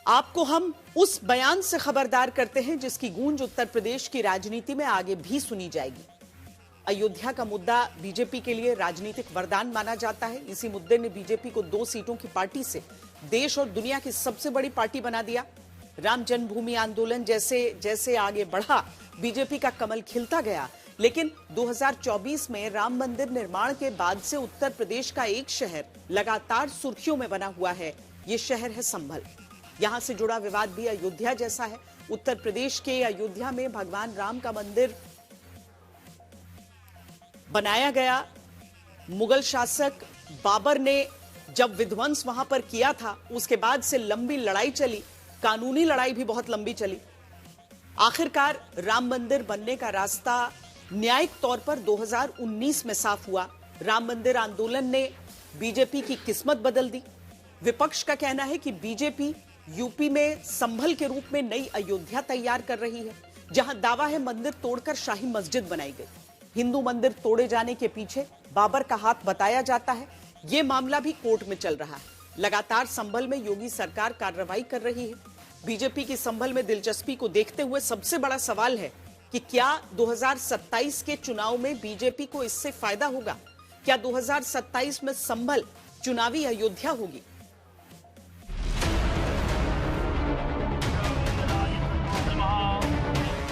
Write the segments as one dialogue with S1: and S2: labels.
S1: आपको हम उस बयान से खबरदार करते हैं जिसकी गूंज उत्तर प्रदेश की राजनीति में आगे भी सुनी जाएगी। अयोध्या का मुद्दा बीजेपी के लिए राजनीतिक वरदान माना जाता है। इसी मुद्दे ने बीजेपी को 2 सीटों की पार्टी से देश और दुनिया की सबसे बड़ी पार्टी बना दिया। राम जन्मभूमि आंदोलन जैसे जैसे आगे बढ़ा, बीजेपी का कमल खिलता गया। लेकिन 2024 में राम मंदिर निर्माण के बाद से उत्तर प्रदेश का एक शहर लगातार सुर्खियों में बना हुआ है। ये शहर है संभल। यहां से जुड़ा विवाद भी अयोध्या जैसा है। उत्तर प्रदेश के अयोध्या में भगवान राम का मंदिर बनाया गया। मुगल शासक बाबर ने जब विध्वंस वहां पर किया था, उसके बाद से लंबी लड़ाई चली, कानूनी लड़ाई भी बहुत लंबी चली। आखिरकार राम मंदिर बनने का रास्ता न्यायिक तौर पर 2019 में साफ हुआ। राम मंदिर आंदोलन ने बीजेपी की किस्मत बदल दी। विपक्ष का कहना है कि बीजेपी यूपी में संभल के रूप में नई अयोध्या तैयार कर रही है, जहां दावा है मंदिर तोड़कर शाही मस्जिद बनाई गई। हिंदू मंदिर तोड़े जाने के पीछे बाबर का हाथ बताया जाता है। यह मामला भी कोर्ट में चल रहा है। लगातार संभल में योगी सरकार कार्रवाई कर रही है। बीजेपी की संभल में दिलचस्पी को देखते हुए सबसे बड़ा सवाल है कि क्या 2027 के चुनाव में बीजेपी को इससे फायदा होगा? क्या 2027 में संभल चुनावी अयोध्या होगी?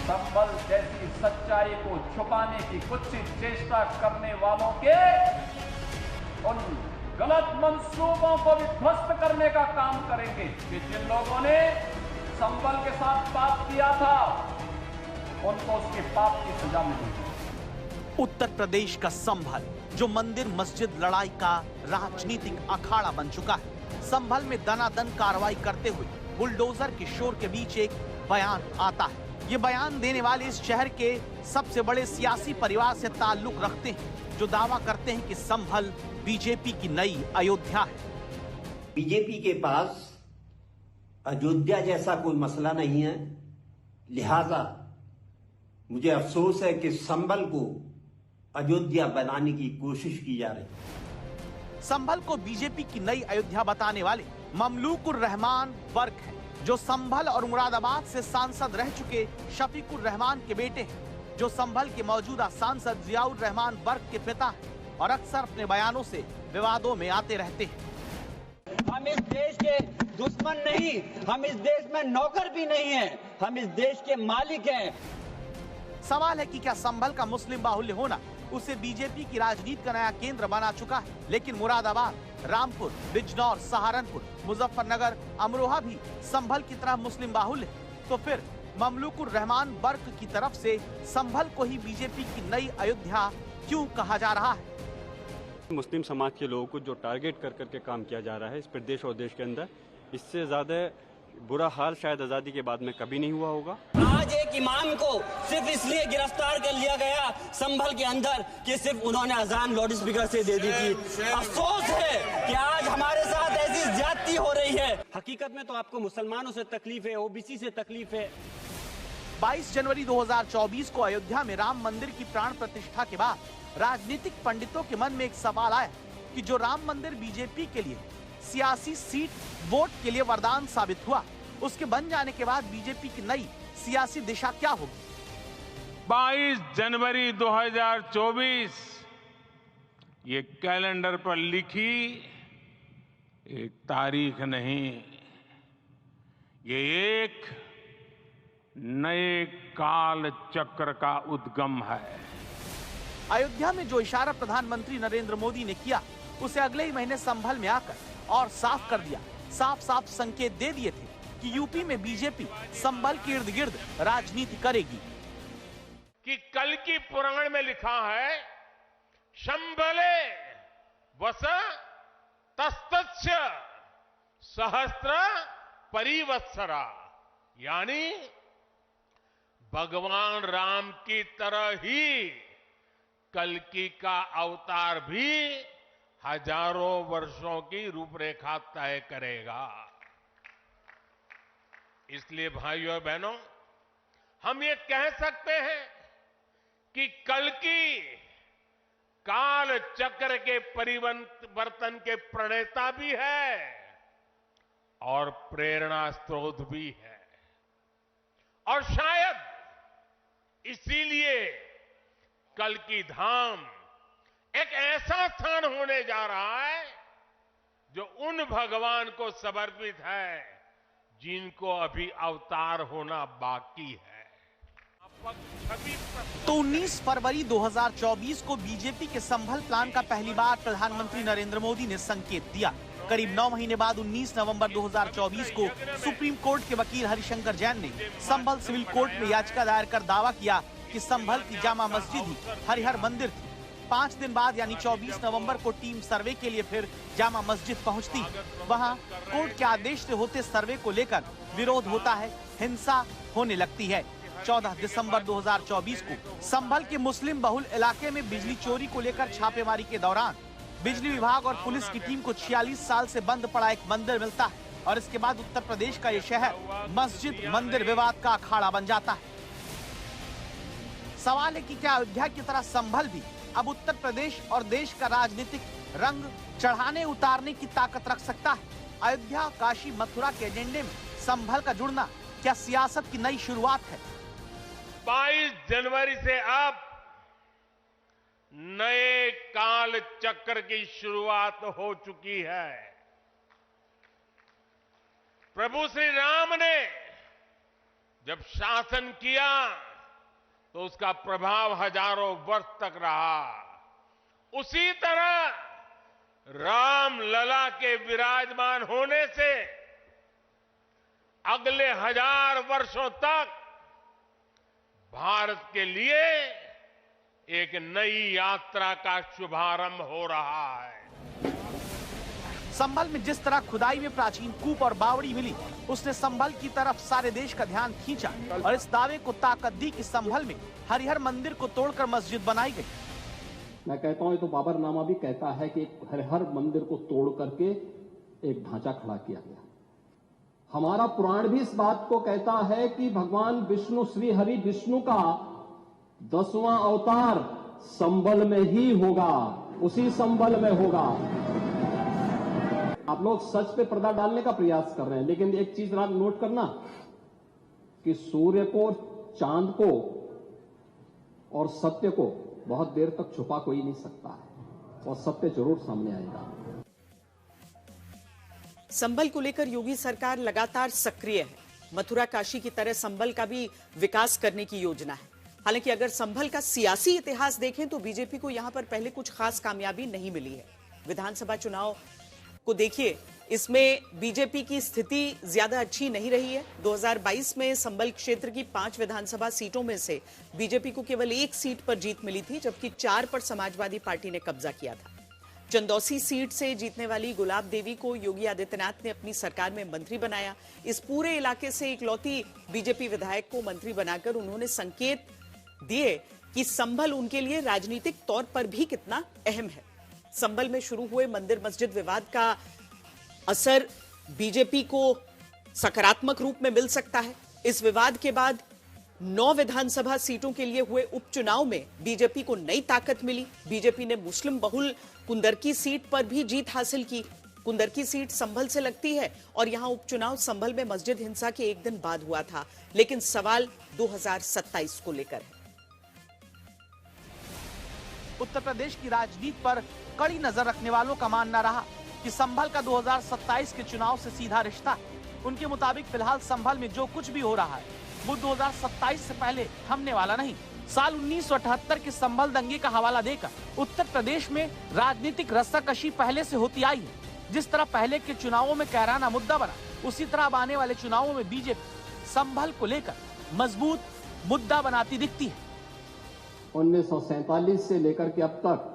S2: संभल जैसी सच्चाई को छुपाने की कुत्सित चेष्टा करने वालों के उन गलत मंसूबों को भी ध्वस्त करने का काम करेंगे कि जिन लोगों ने संभल के साथ पाप किया था, उनको उसके पाप की सजा मिलेगी।
S3: उत्तर प्रदेश का संभल, जो मंदिर मस्जिद लड़ाई का राजनीतिक अखाड़ा बन चुका है। संभल में दनादन कार्रवाई करते हुए बुलडोजर के शोर के बीच एक बयान आता है। ये बयान देने वाले इस शहर के सबसे बड़े सियासी परिवार से ताल्लुक रखते हैं, जो दावा करते हैं कि संभल बीजेपी की नई अयोध्या है।
S4: बीजेपी के पास अयोध्या जैसा कोई मसला नहीं है, लिहाजा मुझे अफसोस है कि संभल को अयोध्या बनाने की कोशिश की जा रही है।
S3: संभल को बीजेपी की नई अयोध्या बताने वाले ममलूकुर रहमान वर्क हैं, जो संभल और मुरादाबाद से सांसद रह चुके शफीकुर रहमान के बेटे हैं, जो संभल के मौजूदा सांसद जियाउर रहमान वर्क के पिता हैं और अक्सर अपने बयानों से विवादों में आते रहते हैं।
S5: हम इस देश के दुश्मन नहीं, हम इस देश में नौकर भी नहीं हैं, हम इस देश के मालिक हैं।
S3: सवाल है कि क्या संभल का मुस्लिम बाहुल्य होना उसे बीजेपी की राजनीति का नया केंद्र बना चुका है? लेकिन मुरादाबाद, रामपुर, बिजनौर, सहारनपुर, मुजफ्फरनगर, अमरोहा भी संभल की तरह मुस्लिम बाहुल्य है। तो फिर ममलूकुर रहमान वर्क की तरफ से संभल को ही बीजेपी की नई अयोध्या क्यों कहा जा रहा है?
S6: मुस्लिम समाज के लोगों को जो टारगेट कर करके काम किया जा रहा है इस प्रदेश और देश के अंदर, इससे ज्यादा बुरा हाल शायद आजादी के बाद में कभी नहीं हुआ होगा।
S5: आज एक इमाम को सिर्फ इसलिए गिरफ्तार कर लिया गया संभल के अंदर कि सिर्फ उन्होंने अजान लाउड स्पीकर से दे दी थी। अफसोस है कि आज हमारे साथ ऐसी ज्यादती हो रही है। हकीकत में तो आपको मुसलमानों से तकलीफ है, ओबीसी से तकलीफ है।
S3: 22 जनवरी 2024 को अयोध्या में राम मंदिर की प्राण प्रतिष्ठा के बाद राजनीतिक पंडितों के मन में एक सवाल आया कि जो राम मंदिर बीजेपी के लिए सियासी सीट वोट के लिए वरदान साबित हुआ, उसके बन जाने के बाद बीजेपी की नई सियासी दिशा क्या होगी?
S7: 22 जनवरी 2024 ये कैलेंडर पर लिखी एक तारीख नहीं, ये एक नए काल चक्र का उद्गम है।
S3: अयोध्या में जो इशारा प्रधानमंत्री नरेंद्र मोदी ने किया, उसे अगले ही महीने संभल में आकर और साफ कर दिया। साफ साफ संकेत दे दिए थे कि यूपी में बीजेपी संभल के इर्द गिर्द राजनीति करेगी।
S7: कि कल की पुराण में लिखा है, संभले वस तस्तस्य सहस्त्र परिवत्सरा, यानी भगवान राम की तरह ही कल्कि का अवतार भी हजारों वर्षों की रूपरेखा तय करेगा। इसलिए भाइयों और बहनों, हम ये कह सकते हैं कि कल्कि काल चक्र के परिवर्तन के प्रणेता भी है और प्रेरणा स्रोत भी है। और शायद इसीलिए कल की धाम एक ऐसा स्थान होने जा रहा है जो उन भगवान को समर्पित है जिनको अभी अवतार होना बाकी है।
S3: तो 19 फरवरी 2024 को बीजेपी के संभल प्लान का पहली बार प्रधानमंत्री नरेंद्र मोदी ने संकेत दिया। करीब 9 महीने बाद 19 नवंबर 2024 को सुप्रीम कोर्ट के वकील हरिशंकर जैन ने संभल सिविल कोर्ट में याचिका दायर कर दावा किया कि संभल की जामा मस्जिद ही हरिहर मंदिर थी। 5 दिन बाद यानी 24 नवंबर को टीम सर्वे के लिए फिर जामा मस्जिद पहुंचती। वहां कोर्ट के आदेश से होते सर्वे को लेकर विरोध होता है, हिंसा होने लगती है। 14 दिसंबर 2024 को संभल के मुस्लिम बहुल इलाके में बिजली चोरी को लेकर छापेमारी के दौरान बिजली विभाग और पुलिस की टीम को 46 साल से बंद पड़ा एक मंदिर मिलता है और इसके बाद उत्तर प्रदेश का ये शहर मस्जिद मंदिर विवाद का अखाड़ा बन जाता है। सवाल है कि क्या अयोध्या की तरह संभल भी अब उत्तर प्रदेश और देश का राजनीतिक रंग चढ़ाने उतारने की ताकत रख सकता है? अयोध्या, काशी, मथुरा के एजेंडे में संभल का जुड़ना क्या सियासत की नई शुरुआत है?
S7: 22 जनवरी से अब नए काल चक्र की शुरुआत हो चुकी है। प्रभु श्री राम ने जब शासन किया तो उसका प्रभाव हजारों वर्ष तक रहा। उसी तरह राम लला के विराजमान होने से अगले 1000 वर्षों तक भारत के लिए एक नई यात्रा का शुभारंभ हो रहा है।
S3: संभल में जिस तरह खुदाई में प्राचीन कूप और बावड़ी मिली, उसने संभल की तरफ सारे देश का ध्यान खींचा और इस दावे को ताकत दी कि संभल में हरिहर मंदिर को तोड़कर मस्जिद बनाई गई।
S8: मैं कहता हूं, तो बाबरनामा भी कहता है कि हरिहर मंदिर को तोड़ करके एक ढांचा खड़ा किया गया। हमारा पुराण भी इस बात को कहता है कि भगवान विष्णु, श्री हरि विष्णु का 10वां अवतार संभल में ही होगा, उसी संभल में होगा। आप लोग सच पे पर्दा डालने का प्रयास कर रहे हैं, लेकिन एक चीज नोट करना कि सूर्य को, चांद को और सत्य को बहुत देर तक छुपा कोई नहीं सकता है और सत्य जरूर सामने आएगा।
S1: संभल को लेकर योगी सरकार लगातार सक्रिय है। मथुरा, काशी की तरह संभल का भी विकास करने की योजना है। हालांकि अगर संभल का सियासी इतिहास देखें तो बीजेपी को यहां पर पहले कुछ खास कामयाबी नहीं मिली है। विधानसभा चुनाव को देखिए, इसमें बीजेपी की स्थिति ज्यादा अच्छी नहीं रही है। 2022 में संभल क्षेत्र की 5 विधानसभा सीटों में से बीजेपी को केवल 1 सीट पर जीत मिली थी, जबकि 4 पर समाजवादी पार्टी ने कब्जा किया था। चंदौसी सीट से जीतने वाली गुलाब देवी को योगी आदित्यनाथ ने अपनी सरकार में मंत्री बनाया। इस पूरे इलाके से इकलौती बीजेपी विधायक को मंत्री बनाकर उन्होंने संकेत दिए कि संभल उनके लिए राजनीतिक तौर पर भी कितना अहम है। संभल में शुरू हुए मंदिर मस्जिद विवाद का असर बीजेपी को सकारात्मक रूप में मिल सकता है। इस विवाद के बाद 9 विधानसभा सीटों के लिए हुए उपचुनाव में बीजेपी को नई ताकत मिली। बीजेपी ने मुस्लिम बहुल कुंदरकी सीट पर भी जीत हासिल की। कुंदरकी सीट संभल से लगती है और यहां उपचुनाव संभल में मस्जिद हिंसा के एक दिन बाद हुआ था, लेकिन सवाल 2027 को लेकर है।
S3: उत्तर प्रदेश की राजनीति पर कड़ी नजर रखने वालों का मानना रहा कि संभल का 2027 के चुनाव से सीधा रिश्ता है। उनके मुताबिक फिलहाल संभल में जो कुछ भी हो रहा है वो 2027 से पहले थमने वाला नहीं। साल 1978 के संभल दंगे का हवाला देकर उत्तर प्रदेश में राजनीतिक रस्साकशी पहले से होती आई है। जिस तरह पहले के चुनावों में कैराना मुद्दा बना, उसी तरह अब आने वाले चुनावों में बीजेपी संभल को लेकर मजबूत मुद्दा बनाती दिखती है।
S8: 1947 से लेकर के अब तक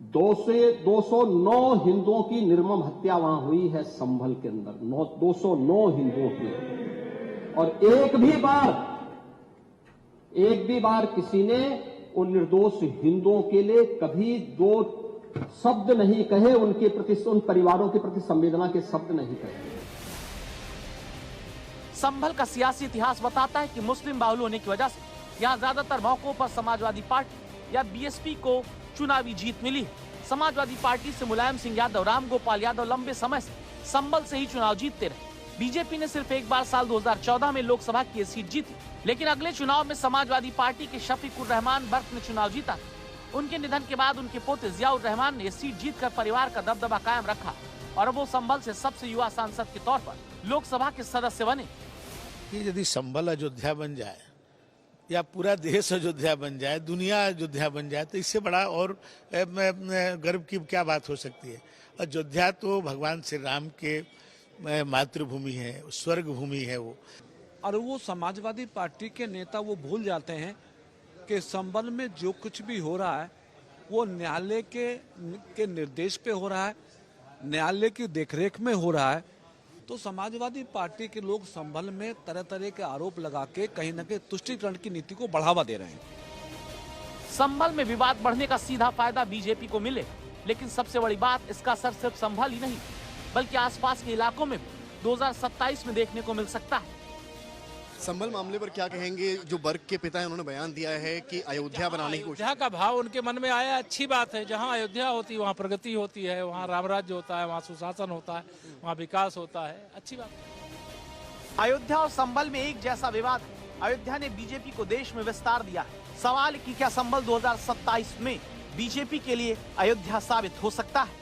S8: 209 हिंदुओं की निर्मम हत्या वहां हुई है संभल के अंदर, 209 हिंदुओं की। और एक भी बार किसी ने उन निर्दोष हिंदुओं के लिए कभी 2 शब्द नहीं कहे, उनके प्रति, उन परिवारों के प्रति संवेदना के शब्द नहीं कहे।
S3: संभल का सियासी इतिहास बताता है कि मुस्लिम बाहुल होने की वजह से यहाँ ज्यादातर मौकों पर समाजवादी पार्टी या बीएसपी को चुनावी जीत मिली है। समाजवादी पार्टी से मुलायम सिंह यादव, राम गोपाल यादव लंबे समय से संभल से ही चुनाव जीतते रहे। बीजेपी ने सिर्फ एक बार साल 2014 में लोकसभा की सीट जीती, लेकिन अगले चुनाव में समाजवादी पार्टी के शफीकुर रहमान बर्क ने चुनाव जीता। उनके निधन के बाद उनके पोते जियाउर रहमान ने सीट जीतकर परिवार का दबदबा कायम रखा और वो संभल से सबसे युवा सांसद के तौर पर लोकसभा के सदस्य बने।
S9: यदि संभल अयोध्या बन जाए या पूरा देश अयोध्या बन जाए, दुनिया अयोध्या बन जाए, तो इससे बड़ा और गर्व की क्या बात हो सकती है। अयोध्या तो भगवान श्री राम के मातृभूमि है, स्वर्ग भूमि है वो।
S10: और वो समाजवादी पार्टी के नेता वो भूल जाते हैं कि संभल में जो कुछ भी हो रहा है वो न्यायालय के निर्देश पे हो रहा है, न्यायालय की देखरेख में हो रहा है। तो समाजवादी पार्टी के लोग संभल में तरह तरह के आरोप लगा के कहीं न कहीं तुष्टीकरण की नीति को बढ़ावा दे रहे हैं।
S3: संभल में विवाद बढ़ने का सीधा फायदा बीजेपी को मिले, लेकिन सबसे बड़ी बात इसका असर सिर्फ संभल ही नहीं बल्कि आसपास के इलाकों में भी 2027 में देखने को मिल सकता है।
S11: संभल मामले पर क्या कहेंगे? जो बर्क के पिता हैं उन्होंने बयान दिया है कि अयोध्या बनाने की कोशिश।
S10: अयोध्या का भाव उनके मन में आया, अच्छी बात है। जहाँ अयोध्या होती है वहाँ प्रगति होती है, वहाँ रामराज्य होता है, वहाँ सुशासन होता है, वहाँ विकास होता है, अच्छी बात है।
S3: अयोध्या और संभल में एक जैसा विवाद है। अयोध्या ने बीजेपी को देश में विस्तार दिया है। सवाल कि क्या संभल 2027 में बीजेपी के लिए अयोध्या साबित हो सकता है?